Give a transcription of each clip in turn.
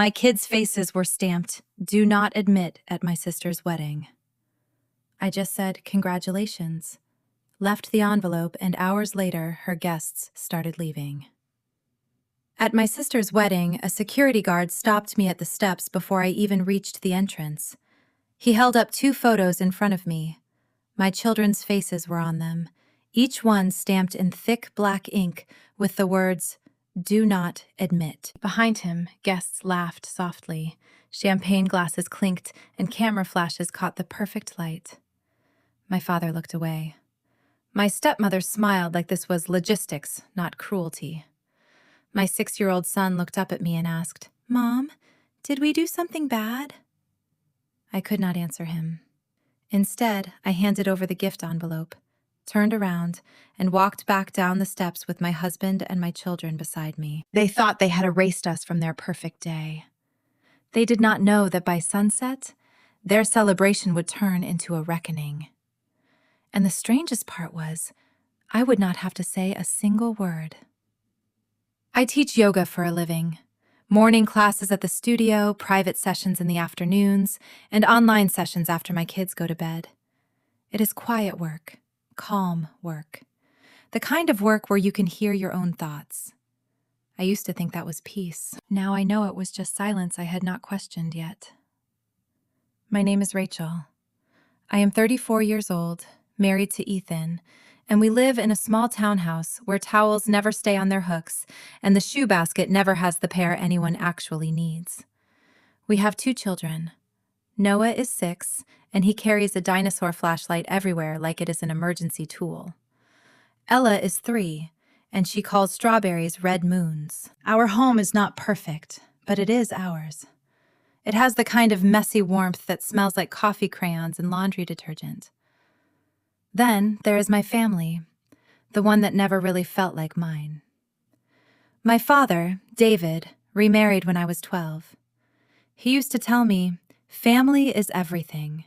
My kids' faces were stamped, "Do not admit," at my sister's wedding. I just said, "Congratulations," left the envelope, and hours later, her guests started leaving. At my sister's wedding, a security guard stopped me at the steps before I even reached the entrance. He held up 2 photos in front of me. My children's faces were on them, each one stamped in thick black ink with the words, "Do not admit." Behind him, guests laughed softly. Champagne glasses clinked, and camera flashes caught the perfect light. My father looked away. My stepmother smiled like this was logistics, not cruelty. My 6-year-old son looked up at me and asked, "Mom, did we do something bad?" I could not answer him. Instead, I handed over the gift envelope, turned around, and walked back down the steps with my husband and my children beside me. They thought they had erased us from their perfect day. They did not know that by sunset, their celebration would turn into a reckoning. And the strangest part was, I would not have to say a single word. I teach yoga for a living. Morning classes at the studio, private sessions in the afternoons, and online sessions after my kids go to bed. It is quiet work, calm work. The kind of work where you can hear your own thoughts. I used to think that was peace. Now I know it was just silence I had not questioned yet. My name is Rachel. I am 34 years old, married to Ethan, and we live in a small townhouse where towels never stay on their hooks and the shoe basket never has the pair anyone actually needs. We have 2 children. Noah is 6, and he carries a dinosaur flashlight everywhere like it is an emergency tool. Ella is 3, and she calls strawberries red moons. Our home is not perfect, but it is ours. It has the kind of messy warmth that smells like coffee crayons and laundry detergent. Then there is my family, the one that never really felt like mine. My father, David, remarried when I was 12. He used to tell me, "Family is everything,"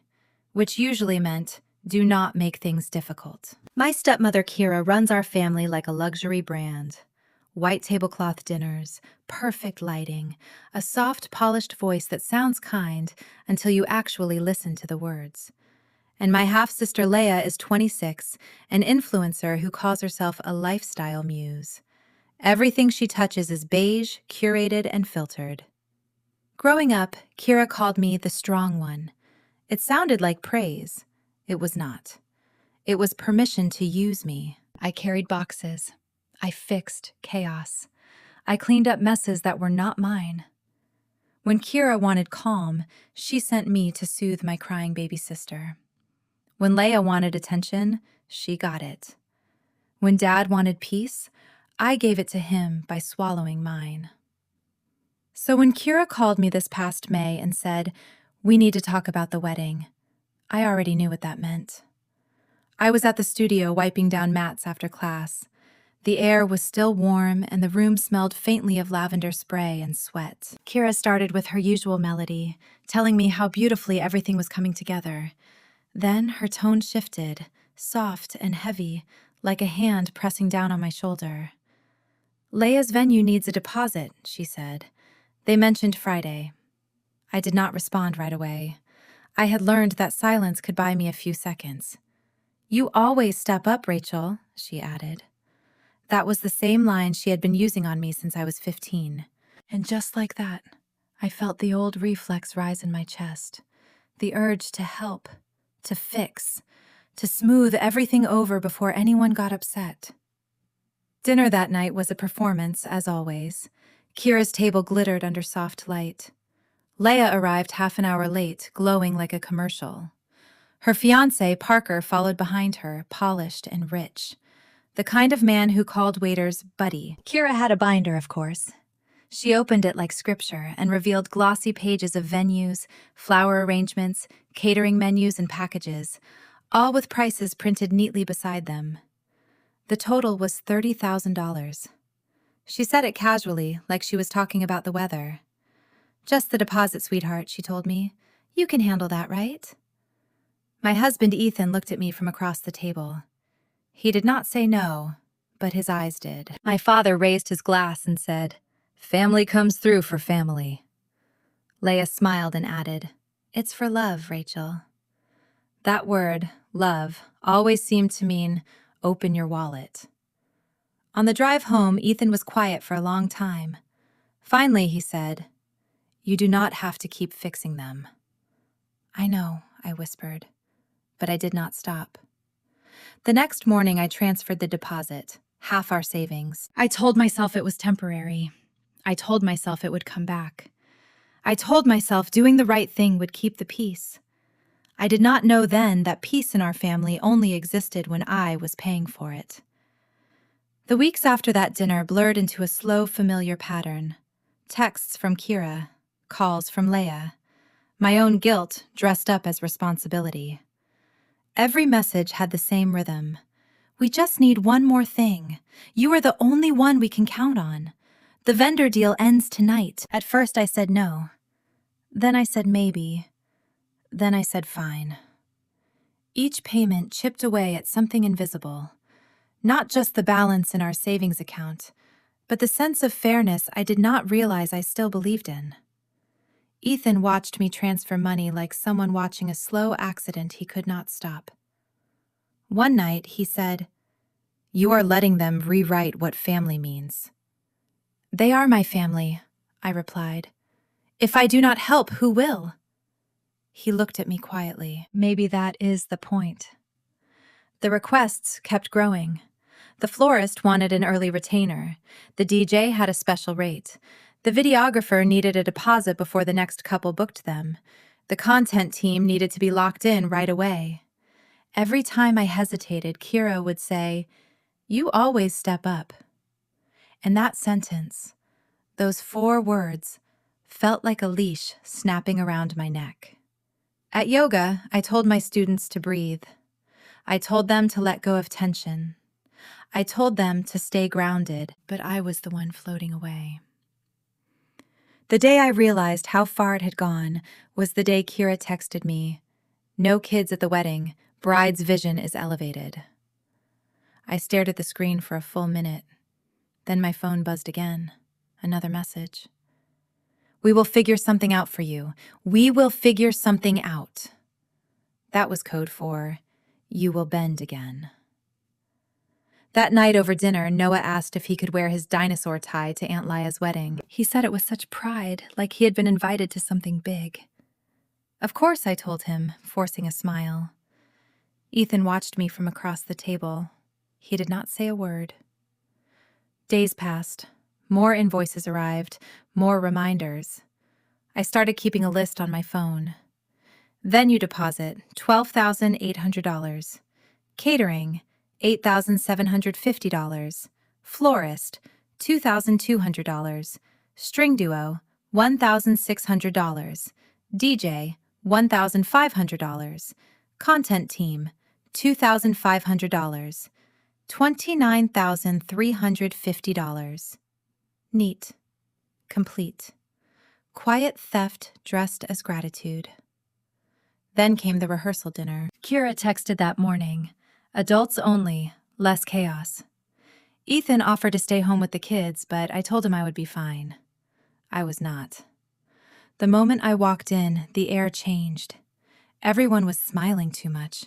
which usually meant, do not make things difficult. My stepmother, Kira, runs our family like a luxury brand. White tablecloth dinners, perfect lighting, a soft, polished voice that sounds kind until you actually listen to the words. And my half-sister Laya is 26, an influencer who calls herself a lifestyle muse. Everything she touches is beige, curated, and filtered. Growing up, Kira called me the strong one. It sounded like praise. It was not. It was permission to use me. I carried boxes. I fixed chaos. I cleaned up messes that were not mine. When Kira wanted calm, she sent me to soothe my crying baby sister. When Laya wanted attention, she got it. When Dad wanted peace, I gave it to him by swallowing mine. So when Kira called me this past May and said, "We need to talk about the wedding," I already knew what that meant. I was at the studio wiping down mats after class. The air was still warm and the room smelled faintly of lavender spray and sweat. Kira started with her usual melody, telling me how beautifully everything was coming together. Then her tone shifted, soft and heavy, like a hand pressing down on my shoulder. "Laya's venue needs a deposit," she said. They mentioned Friday. I did not respond right away. I had learned that silence could buy me a few seconds. "You always step up, Rachel," she added. That was the same line she had been using on me since I was 15. And just like that, I felt the old reflex rise in my chest, the urge to help, to fix, to smooth everything over before anyone got upset. Dinner that night was a performance, as always. Kira's table glittered under soft light. Laya arrived half an hour late, glowing like a commercial. Her fiancé, Parker, followed behind her, polished and rich. The kind of man who called waiters buddy. Kira had a binder, of course. She opened it like scripture and revealed glossy pages of venues, flower arrangements, catering menus, and packages, all with prices printed neatly beside them. The total was $30,000. She said it casually, like she was talking about the weather. "Just the deposit, sweetheart," she told me. "You can handle that, right?" My husband Ethan looked at me from across the table. He did not say no, but his eyes did. My father raised his glass and said, "Family comes through for family." Laya smiled and added, "It's for love, Rachel." That word, love, always seemed to mean open your wallet. On the drive home, Ethan was quiet for a long time. Finally, he said, "You do not have to keep fixing them." "I know," I whispered, but I did not stop. The next morning, I transferred the deposit, half our savings. I told myself it was temporary. I told myself it would come back. I told myself doing the right thing would keep the peace. I did not know then that peace in our family only existed when I was paying for it. The weeks after that dinner blurred into a slow, familiar pattern. Texts from Kira, calls from Laya, my own guilt dressed up as responsibility. Every message had the same rhythm. "We just need one more thing. You are the only one we can count on. The vendor deal ends tonight." At first I said no. Then I said maybe. Then I said fine. Each payment chipped away at something invisible. Not just the balance in our savings account, but the sense of fairness I did not realize I still believed in. Ethan watched me transfer money like someone watching a slow accident he could not stop. One night, he said, "You are letting them rewrite what family means." "They are my family," I replied. "If I do not help, who will?" He looked at me quietly. Maybe that is the point. The requests kept growing. The florist wanted an early retainer. The DJ had a special rate. The videographer needed a deposit before the next couple booked them. The content team needed to be locked in right away. Every time I hesitated, Kira would say, "You always step up." And that sentence, those 4 words, felt like a leash snapping around my neck. At yoga, I told my students to breathe. I told them to let go of tension. I told them to stay grounded, but I was the one floating away. The day I realized how far it had gone was the day Kira texted me, "No kids at the wedding. Bride's vision is elevated." I stared at the screen for a full minute. Then my phone buzzed again. Another message. "We will figure something out for you. We will figure something out." That was code for, "You will bend again." That night over dinner, Noah asked if he could wear his dinosaur tie to Aunt Laya's wedding. He said it was such pride, like he had been invited to something big. "Of course," I told him, forcing a smile. Ethan watched me from across the table. He did not say a word. Days passed. More invoices arrived, more reminders. I started keeping a list on my phone. Venue deposit, $12,800. Catering, $8,750. Florist, $2,200. String duo, $1,600. DJ, $1,500. Content team, $2,500. $29,350. Neat. Complete. Quiet theft dressed as gratitude. Then came the rehearsal dinner. Kira texted that morning. Adults only, less chaos. Ethan offered to stay home with the kids, but I told him I would be fine. I was not. The moment I walked in, the air changed. Everyone was smiling too much.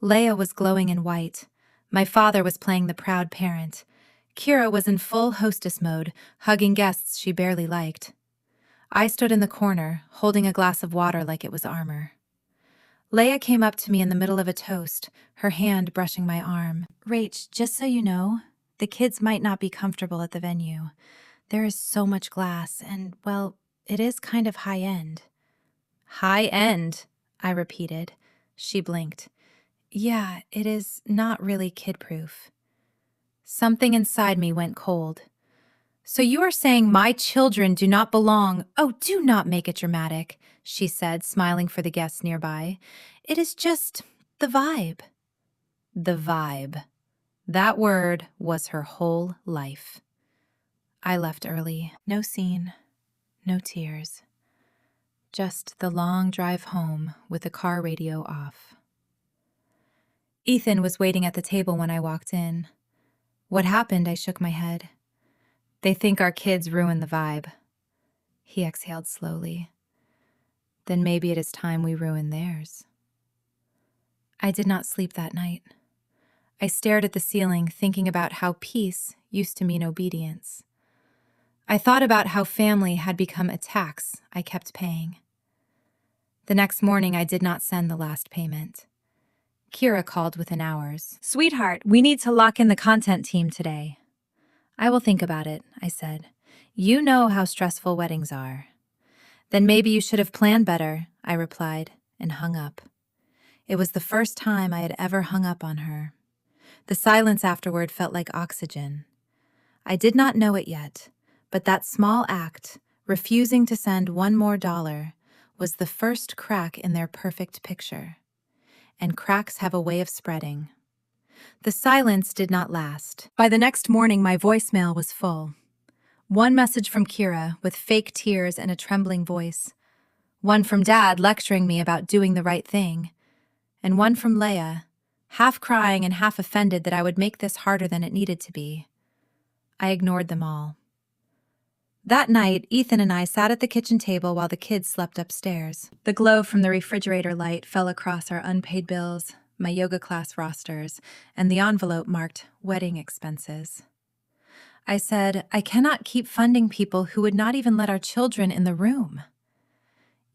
Laya was glowing in white. My father was playing the proud parent. Kira was in full hostess mode, hugging guests she barely liked. I stood in the corner, holding a glass of water like it was armor. Laya came up to me in the middle of a toast, her hand brushing my arm. "Rach, just so you know, the kids might not be comfortable at the venue. There is so much glass, and, well, it is kind of high-end." "High-end?" I repeated. She blinked. "Yeah, it is not really kid-proof." Something inside me went cold. "So you are saying my children do not belong—" "Oh, do not make it dramatic," she said, smiling for the guests nearby. "It is just the vibe." The vibe. That word was her whole life. I left early. No scene, no tears. Just the long drive home with the car radio off. Ethan was waiting at the table when I walked in. "What happened?" I shook my head. "They think our kids ruined the vibe." He exhaled slowly. Then maybe it is time we ruin theirs. I did not sleep that night. I stared at the ceiling, thinking about how peace used to mean obedience. I thought about how family had become a tax I kept paying. The next morning, I did not send the last payment. Kira called within hours. "Sweetheart, we need to lock in the content team today." "I will think about it," I said. "You know how stressful weddings are." "Then maybe you should have planned better," I replied, and hung up. It was the first time I had ever hung up on her. The silence afterward felt like oxygen. I did not know it yet, but that small act, refusing to send one more dollar, was the first crack in their perfect picture. And cracks have a way of spreading. The silence did not last. By the next morning, my voicemail was full. One message from Kira with fake tears and a trembling voice. One from Dad lecturing me about doing the right thing. And one from Laya, half crying and half offended that I would make this harder than it needed to be. I ignored them all. That night, Ethan and I sat at the kitchen table while the kids slept upstairs. The glow from the refrigerator light fell across our unpaid bills, my yoga class rosters, and the envelope marked wedding expenses. I said, "I cannot keep funding people who would not even let our children in the room."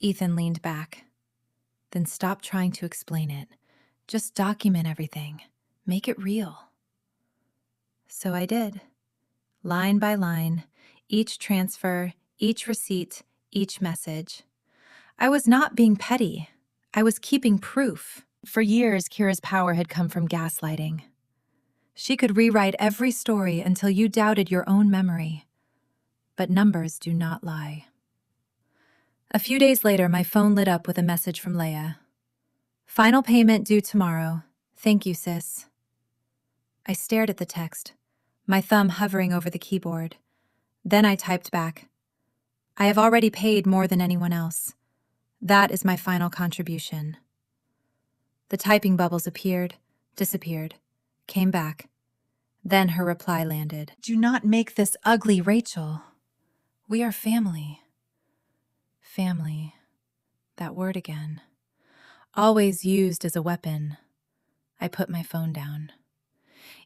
Ethan leaned back. "Then stop trying to explain it. Just document everything. Make it real." So I did. Line by line, each transfer, each receipt, each message. I was not being petty. I was keeping proof. For years, Kira's power had come from gaslighting. She could rewrite every story until you doubted your own memory. But numbers do not lie. A few days later, my phone lit up with a message from Laya. "Final payment due tomorrow. Thank you, sis." I stared at the text, my thumb hovering over the keyboard. Then I typed back, "I have already paid more than anyone else. That is my final contribution." The typing bubbles appeared, disappeared, came back. Then her reply landed. "Do not make this ugly, Rachel. We are family." Family. That word again. Always used as a weapon. I put my phone down.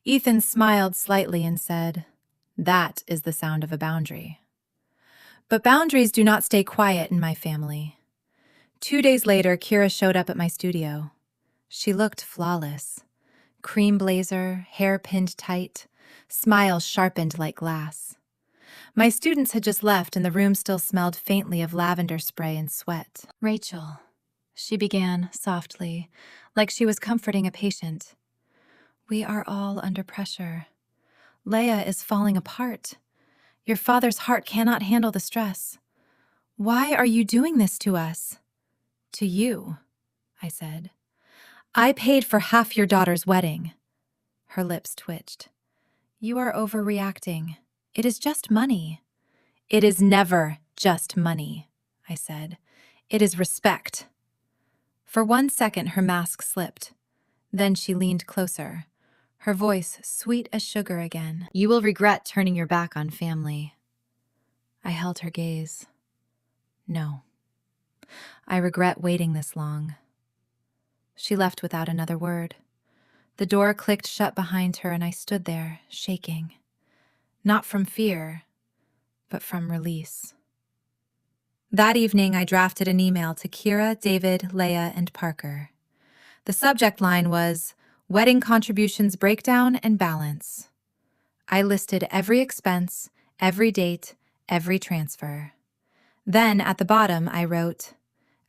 Ethan smiled slightly and said, "That is the sound of a boundary." But boundaries do not stay quiet in my family. 2 days later, Kira showed up at my studio. She looked flawless. Cream blazer, hair pinned tight, smile sharpened like glass. My students had just left and the room still smelled faintly of lavender spray and sweat. "Rachel," she began softly, like she was comforting a patient. "We are all under pressure. Laya is falling apart. Your father's heart cannot handle the stress. Why are you doing this to us?" "To you," I said. "I paid for half your daughter's wedding." Her lips twitched. "You are overreacting. It is just money." "It is never just money," I said. "It is respect." For 1 second, her mask slipped. Then she leaned closer, her voice sweet as sugar again. "You will regret turning your back on family." I held her gaze. "No. I regret waiting this long." She left without another word. The door clicked shut behind her and I stood there, shaking. Not from fear, but from release. That evening, I drafted an email to Kira, David, Laya, and Parker. The subject line was, "Wedding Contributions Breakdown and Balance." I listed every expense, every date, every transfer. Then, at the bottom, I wrote,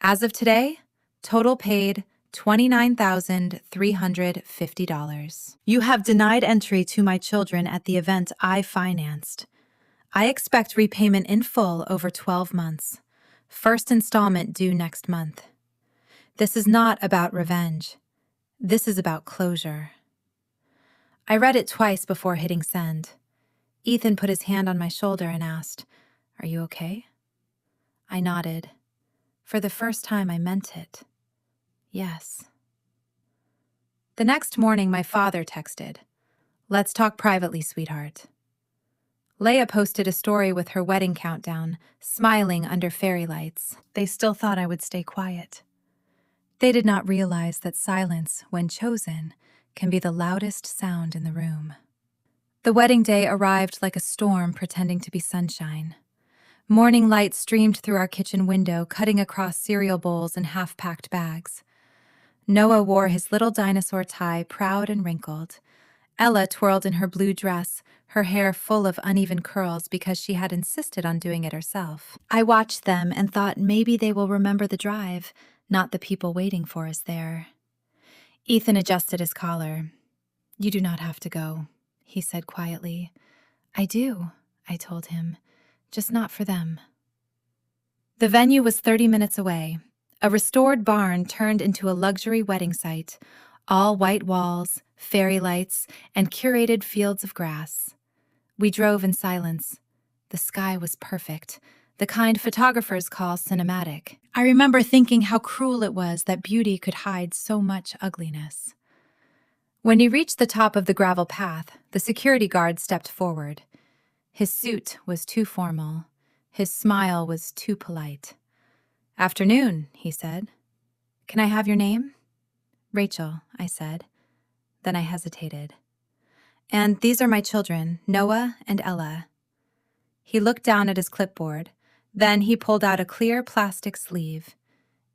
"As of today, total paid $29,350. You have denied entry to my children at the event I financed. I expect repayment in full over 12 months. First installment due next month. This is not about revenge. This is about closure." I read it twice before hitting send. Ethan put his hand on my shoulder and asked, "Are you okay?" I nodded. For the first time, I meant it. Yes. The next morning, my father texted, "Let's talk privately, sweetheart." Laya posted a story with her wedding countdown, smiling under fairy lights. They still thought I would stay quiet. They did not realize that silence, when chosen, can be the loudest sound in the room. The wedding day arrived like a storm pretending to be sunshine. Morning light streamed through our kitchen window, cutting across cereal bowls and half-packed bags. Noah wore his little dinosaur tie, proud and wrinkled. Ella twirled in her blue dress, her hair full of uneven curls because she had insisted on doing it herself. I watched them and thought maybe they will remember the drive, not the people waiting for us there. Ethan adjusted his collar. "You do not have to go," he said quietly. "I do," I told him, "just not for them." The venue was 30 minutes away. A restored barn turned into a luxury wedding site, all white walls, fairy lights, and curated fields of grass. We drove in silence. The sky was perfect, the kind photographers call cinematic. I remember thinking how cruel it was that beauty could hide so much ugliness. When he reached the top of the gravel path, the security guard stepped forward. His suit was too formal. His smile was too polite. "Afternoon," he said. "Can I have your name?" "Rachel," I said. Then I hesitated. "And these are my children, Noah and Ella." He looked down at his clipboard. Then he pulled out a clear plastic sleeve.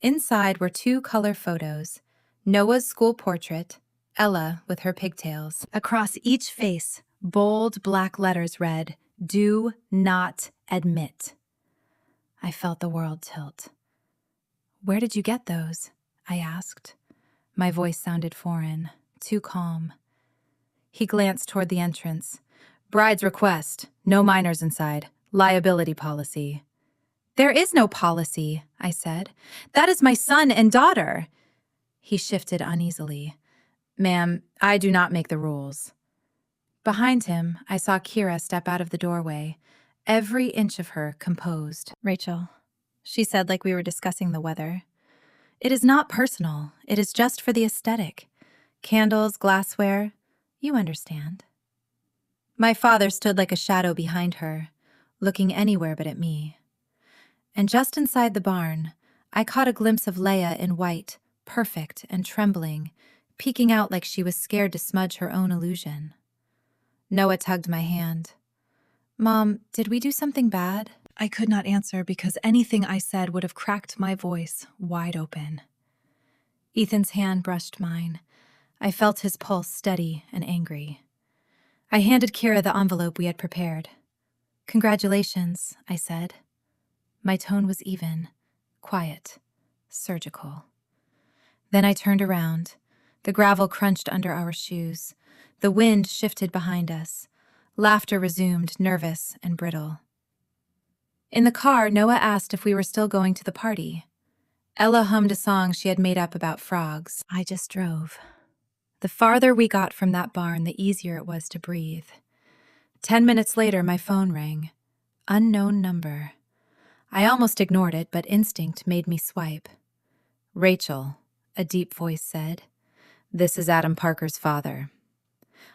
Inside were 2 color photos, Noah's school portrait, Ella with her pigtails. Across each face, bold black letters read, "Do not admit." I felt the world tilt. "Where did you get those?" I asked. My voice sounded foreign, too calm. He glanced toward the entrance. "Bride's request. No minors inside. Liability policy." "There is no policy," I said. "That is my son and daughter." He shifted uneasily. "Ma'am, I do not make the rules." Behind him, I saw Kira step out of the doorway, every inch of her composed. "Rachel," she said like we were discussing the weather, "it is not personal. It is just for the aesthetic. Candles, glassware, you understand." My father stood like a shadow behind her, looking anywhere but at me. And just inside the barn, I caught a glimpse of Laya in white, perfect and trembling, peeking out like she was scared to smudge her own illusion. Noah tugged my hand. "Mom, did we do something bad?" I could not answer because anything I said would have cracked my voice wide open. Ethan's hand brushed mine. I felt his pulse steady and angry. I handed Kira the envelope we had prepared. "Congratulations," I said. My tone was even, quiet, surgical. Then I turned around. The gravel crunched under our shoes. The wind shifted behind us. Laughter resumed, nervous and brittle. In the car, Noah asked if we were still going to the party. Ella hummed a song she had made up about frogs. I just drove. The farther we got from that barn, the easier it was to breathe. 10 minutes later, my phone rang. Unknown number. I almost ignored it, but instinct made me swipe. "Rachel," a deep voice said. "This is Adam Parker's father."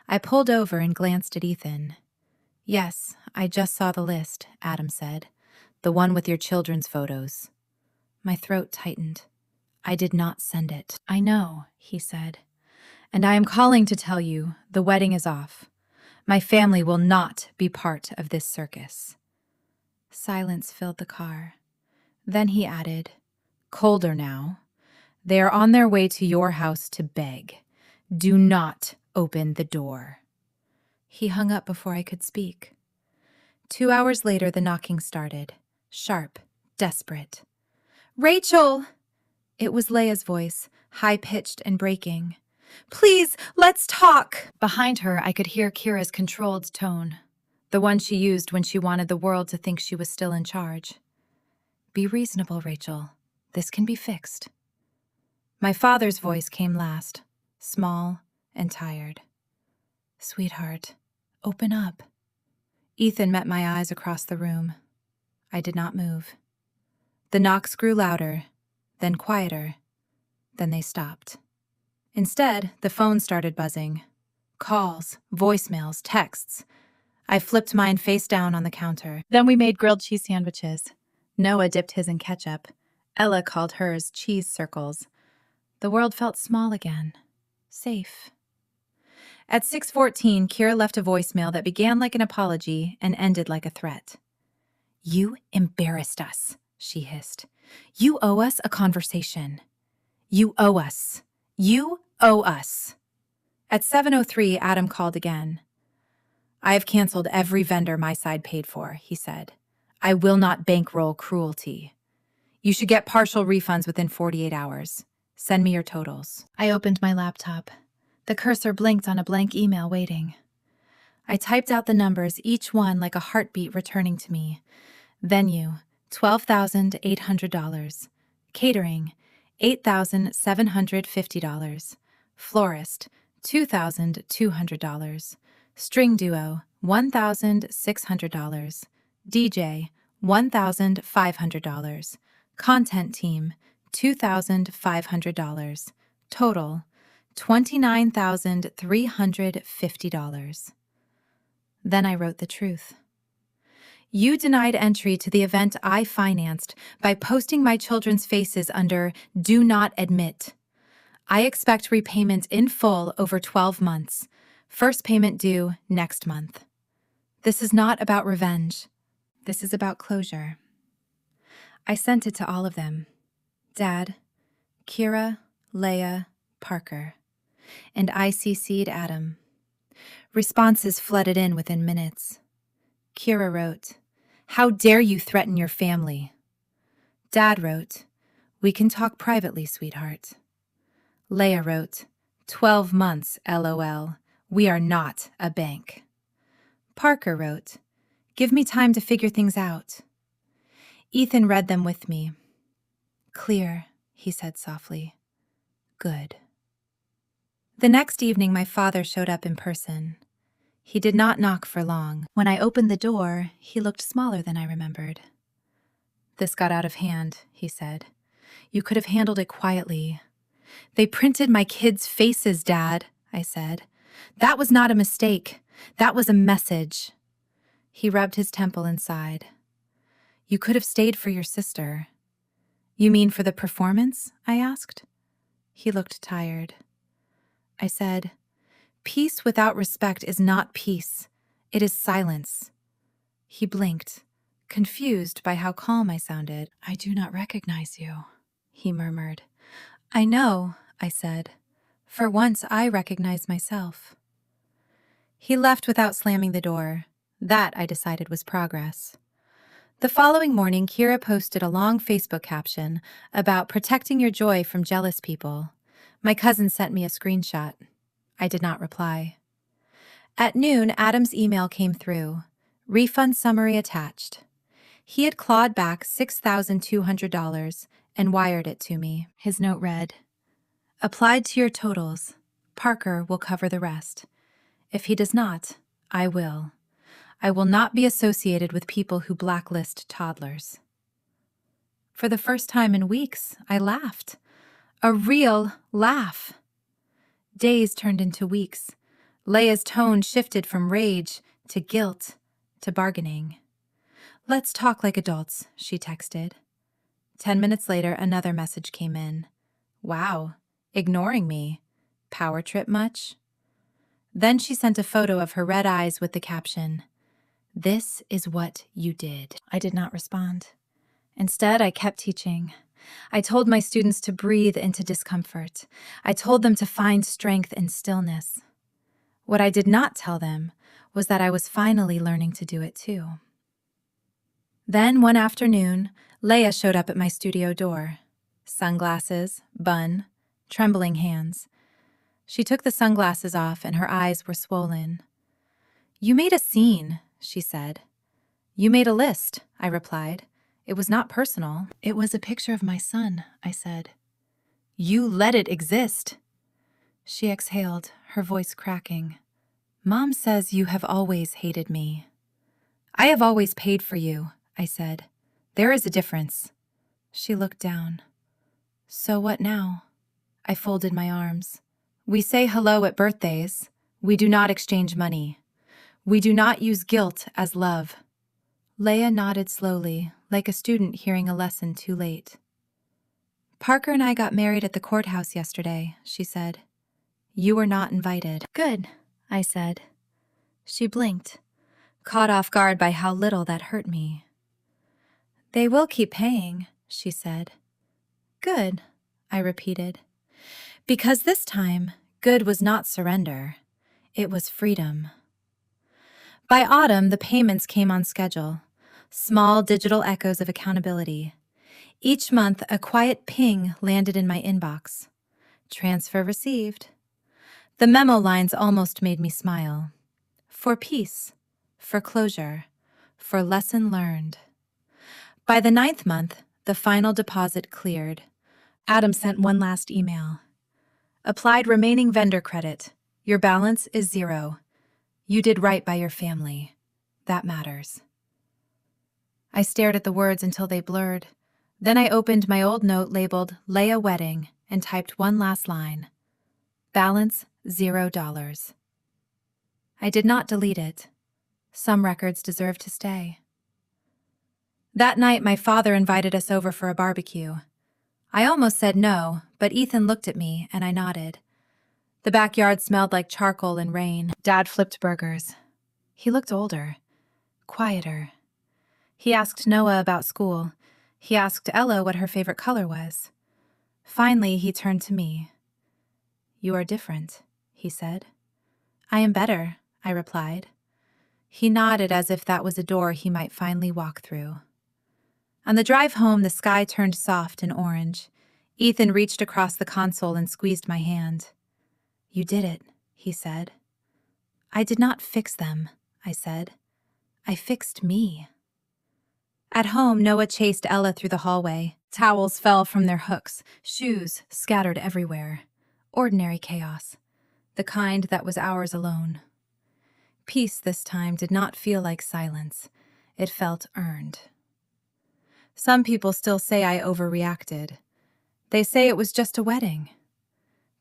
I pulled over and glanced at Ethan. "Yes, I just saw the list," Adam said. "The one with your children's photos." My throat tightened. "I did not send it." "I know," he said. "And I am calling to tell you the wedding is off. My family will not be part of this circus." Silence filled the car. Then he added, "Colder now. They are on their way to your house to beg. Do not open the door." He hung up before I could speak. 2 hours later, the knocking started. Sharp, desperate. "Rachel!" It was Laya's voice, high-pitched and breaking. "Please, let's talk!" Behind her, I could hear Kira's controlled tone, the one she used when she wanted the world to think she was still in charge. "Be reasonable, Rachel. This can be fixed." My father's voice came last, small and tired. "Sweetheart, open up." Ethan met my eyes across the room. I did not move. The knocks grew louder, then quieter, then they stopped. Instead, the phone started buzzing. Calls, voicemails, texts. I flipped mine face down on the counter. Then we made grilled cheese sandwiches. Noah dipped his in ketchup. Ella called hers cheese circles. The world felt small again. Safe. At 6:14, Kira left a voicemail that began like an apology and ended like a threat. "You embarrassed us," she hissed. "You owe us a conversation. You owe us. You owe us." At 7:03, Adam called again. "I have canceled every vendor my side paid for," he said. "I will not bankroll cruelty. You should get partial refunds within 48 hours. Send me your totals." I opened my laptop. The cursor blinked on a blank email waiting. I typed out the numbers, each one like a heartbeat returning to me. Venue, $12,800. Catering, $8,750. Florist, $2,200. String duo, $1,600. DJ, $1,500. Content team, $2,500. Total, $29,350. Then I wrote the truth. "You denied entry to the event I financed by posting my children's faces under Do Not Admit. I expect repayment in full over 12 months. First payment due next month. This is not about revenge. This is about closure." I sent it to all of them. Dad, Kira, Laya, Parker. And I CC'd Adam. Responses flooded in within minutes. Kira wrote, "How dare you threaten your family?" Dad wrote, "We can talk privately, sweetheart." Laya wrote, 12 months, LOL. We are not a bank." Parker wrote, "Give me time to figure things out." Ethan read them with me. "Clear," he said softly. "Good." The next evening, my father showed up in person. He did not knock for long. When I opened the door, he looked smaller than I remembered. "This got out of hand," he said. "You could have handled it quietly." "They printed my kids' faces, Dad," I said. "That was not a mistake. That was a message." He rubbed his temple and sighed. "You could have stayed for your sister." "You mean for the performance?" I asked. He looked tired. I said, "Peace without respect is not peace. It is silence." He blinked, confused by how calm I sounded. "I do not recognize you," he murmured. "I know," I said. "For once, I recognize myself." He left without slamming the door. That, I decided, was progress. The following morning, Kira posted a long Facebook caption about protecting your joy from jealous people. My cousin sent me a screenshot. I did not reply. At noon, Adam's email came through. Refund summary attached. He had clawed back $6,200 and wired it to me. His note read, "Applied to your totals. Parker will cover the rest. If he does not, I will. I will not be associated with people who blacklist toddlers." For the first time in weeks, I laughed. A real laugh. Days turned into weeks. Laya's tone shifted from rage to guilt to bargaining. "Let's talk like adults," she texted. 10 minutes later, another message came in. "Wow, ignoring me. Power trip much?" Then she sent a photo of her red eyes with the caption, "This is what you did." I did not respond. Instead, I kept teaching. I told my students to breathe into discomfort. I told them to find strength in stillness. What I did not tell them was that I was finally learning to do it too. Then one afternoon, Laya showed up at my studio door. Sunglasses, bun, trembling hands. She took the sunglasses off and her eyes were swollen. "You made a scene," she said. "You made a list," I replied. "It was not personal." "It was a picture of my son," I said. "You let it exist." She exhaled, her voice cracking. "Mom says you have always hated me." "I have always paid for you," I said. "There is a difference." She looked down. "So what now?" I folded my arms. "We say hello at birthdays. We do not exchange money. We do not use guilt as love. Laya nodded slowly, like a student hearing a lesson too late. Parker and I got married at the courthouse yesterday, she said. You were not invited. Good, I said. She blinked, caught off guard by how little that hurt me. They will keep paying, she said. Good, I repeated. Because this time, good was not surrender. It was freedom. By autumn, the payments came on schedule. Small digital echoes of accountability. Each month, a quiet ping landed in my inbox. Transfer received. The memo lines almost made me smile. For peace, for closure, for lesson learned. By the 9th month, the final deposit cleared. Adam sent one last email. Applied remaining vendor credit. Your balance is 0. You did right by your family. That matters. I stared at the words until they blurred. Then I opened my old note labeled Laya Wedding and typed one last line. Balance $0. I did not delete it. Some records deserve to stay. That night, my father invited us over for a barbecue. I almost said no, but Ethan looked at me and I nodded. The backyard smelled like charcoal and rain. Dad flipped burgers. He looked older, quieter. He asked Noah about school. He asked Ella what her favorite color was. Finally, he turned to me. You are different, he said. I am better, I replied. He nodded as if that was a door he might finally walk through. On the drive home, the sky turned soft and orange. Ethan reached across the console and squeezed my hand. You did it, he said. I did not fix them, I said. I fixed me. At home, Noah chased Ella through the hallway. Towels fell from their hooks, shoes scattered everywhere. Ordinary chaos, the kind that was ours alone. Peace this time did not feel like silence. It felt earned. Some people still say I overreacted. They say it was just a wedding.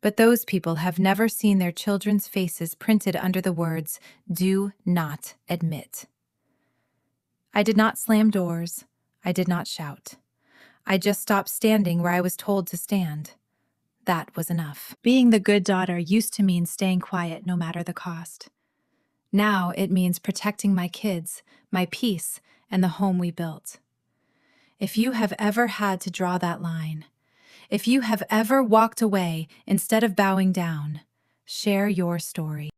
But those people have never seen their children's faces printed under the words, "Do not admit." I did not slam doors. I did not shout. I just stopped standing where I was told to stand. That was enough. Being the good daughter used to mean staying quiet no matter the cost. Now it means protecting my kids, my peace, and the home we built. If you have ever had to draw that line, if you have ever walked away instead of bowing down, share your story.